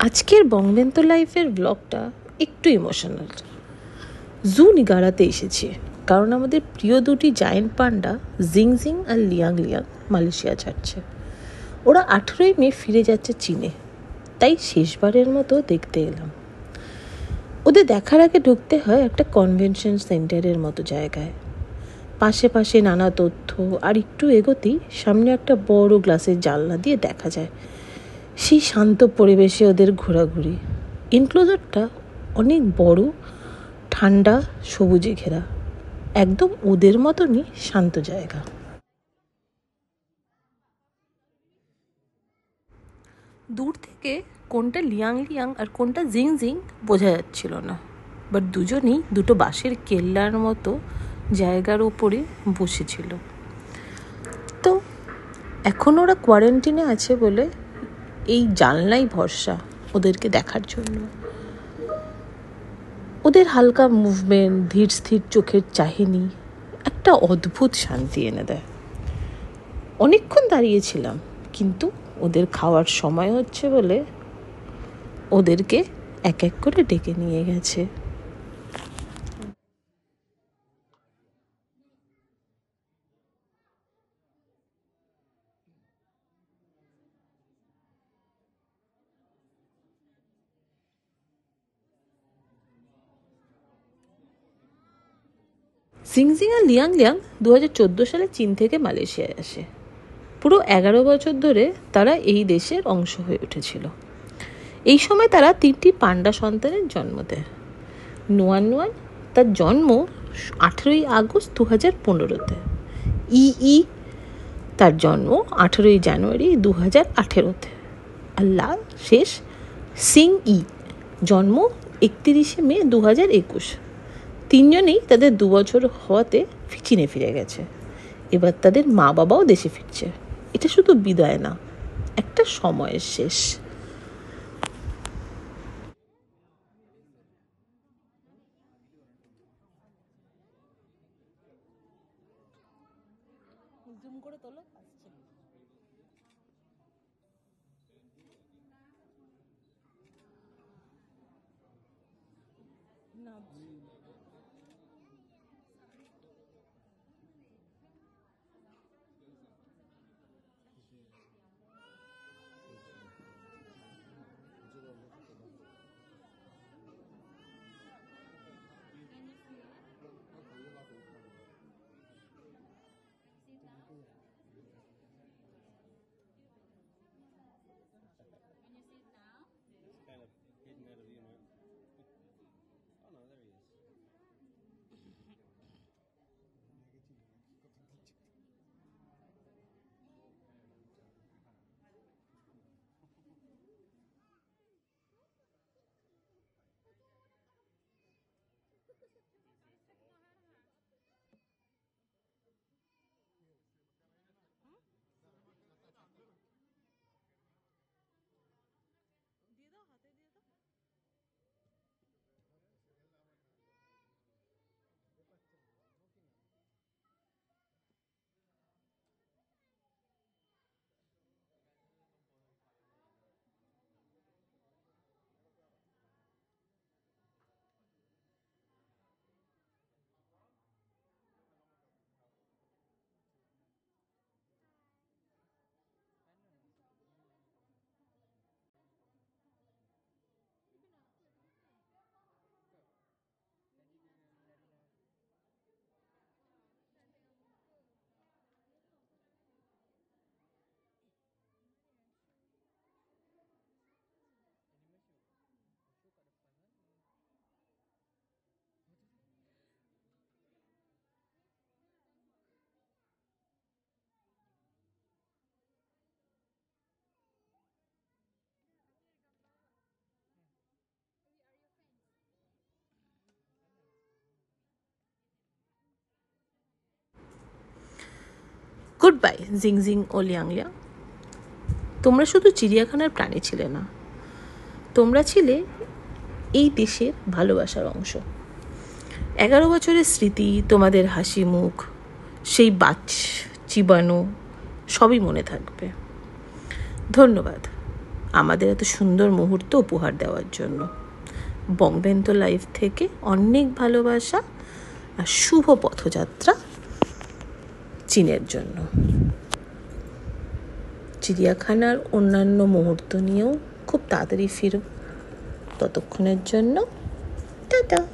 আজকের বংবেন্ত লাইফের ব্লগটা একটু ইমোশনাল। জু নিগারাতে এসেছি কারণ আমাদের প্রিয় দুটি জায়েন্ট পান্ডা জিংজিং আর লিয়াং লিয়াং মালয়েশিয়া ছাড়ছে। ওরা 18ই মে ফিরে যাচ্ছে চীনে, তাই শেষবারের মতো দেখতে এলাম। ওদের দেখার আগে ঢুকতে হয় একটা কনভেনশন সেন্টারের মতো জায়গায়। পাশে পাশে নানা তথ্য, আর একটু এগোতেই সামনে একটা বড় গ্লাসের জানলা দিয়ে দেখা যায় সেই শান্ত পরিবেশে ওদের ঘোরাঘুরি। এনক্লোজারটা অনেক বড়, ঠান্ডা, সবুজে ঘেরা, একদম ওদের মতনই শান্ত জায়গা। দূর থেকে কোনটা লিয়াং লিয়াং আর কোনটা জিং জিং বোঝা যাচ্ছিল না, বাট দুজনেই দুটো বাঁশের কেল্লার মতো জায়গার ওপরে বসেছিল। তো এখন ওরা কোয়ারেন্টিনে আছে বলে এই জানলাই ভরসা ওদেরকে দেখার জন্য। ওদের হালকা মুভমেন্ট, ধীর স্থির চোখের চাহিনি একটা অদ্ভুত শান্তি এনে দেয়। অনেকক্ষণ দাঁড়িয়েছিলাম, কিন্তু ওদের খাওয়ার সময় হচ্ছে বলে ওদেরকে এক এক করে ডেকে নিয়ে গেছে। জিংজিং আর লিয়াং লিয়াং 2014 সালে চীন থেকে মালয়েশিয়ায় আসে। পুরো 11 বছর ধরে তারা এই দেশের অংশ হয়ে উঠেছিল। এই সময় তারা 3টি পান্ডা সন্তানের জন্ম দেয়। নুয়ান নুয়ান, তার জন্ম 18ই আগস্ট 2015-তে। ই তার জন্ম 18ই জানুয়ারি 2018-তে। আর লাল শেষ সিং জন্ম 31শে মে 2021। তিনজনেই তাদের 2 বছর হওয়াতে চীনে ফিরে গেছে। এবার তাদের মা বাবাও দেশে ফিরছে। এটা শুধু বিদায় না, একটা সময়ের শেষ। গুড বাই জিংজিং ও লিয়াং লিয়াং। তোমরা শুধু চিড়িয়াখানার প্রাণী ছিলে না, তোমরা ছিলে এই দেশের ভালোবাসার অংশ। 11 বছরের স্মৃতি, তোমাদের হাসি মুখ, সেই চিবানো সবই মনে থাকবে। ধন্যবাদ। আমাদের এত সুন্দর মুহূর্ত উপহার দেওয়ার জন্য। বংবেন্ত লাইফ থেকে অনেক ভালোবাসা আর শুভ পথযাত্রা চীনের জন্য। চিড়িয়াখানার অন্যান্য মুহূর্ত নিয়েও খুব তাড়াতাড়ি ফিরো। ততক্ষণের জন্য টাটা।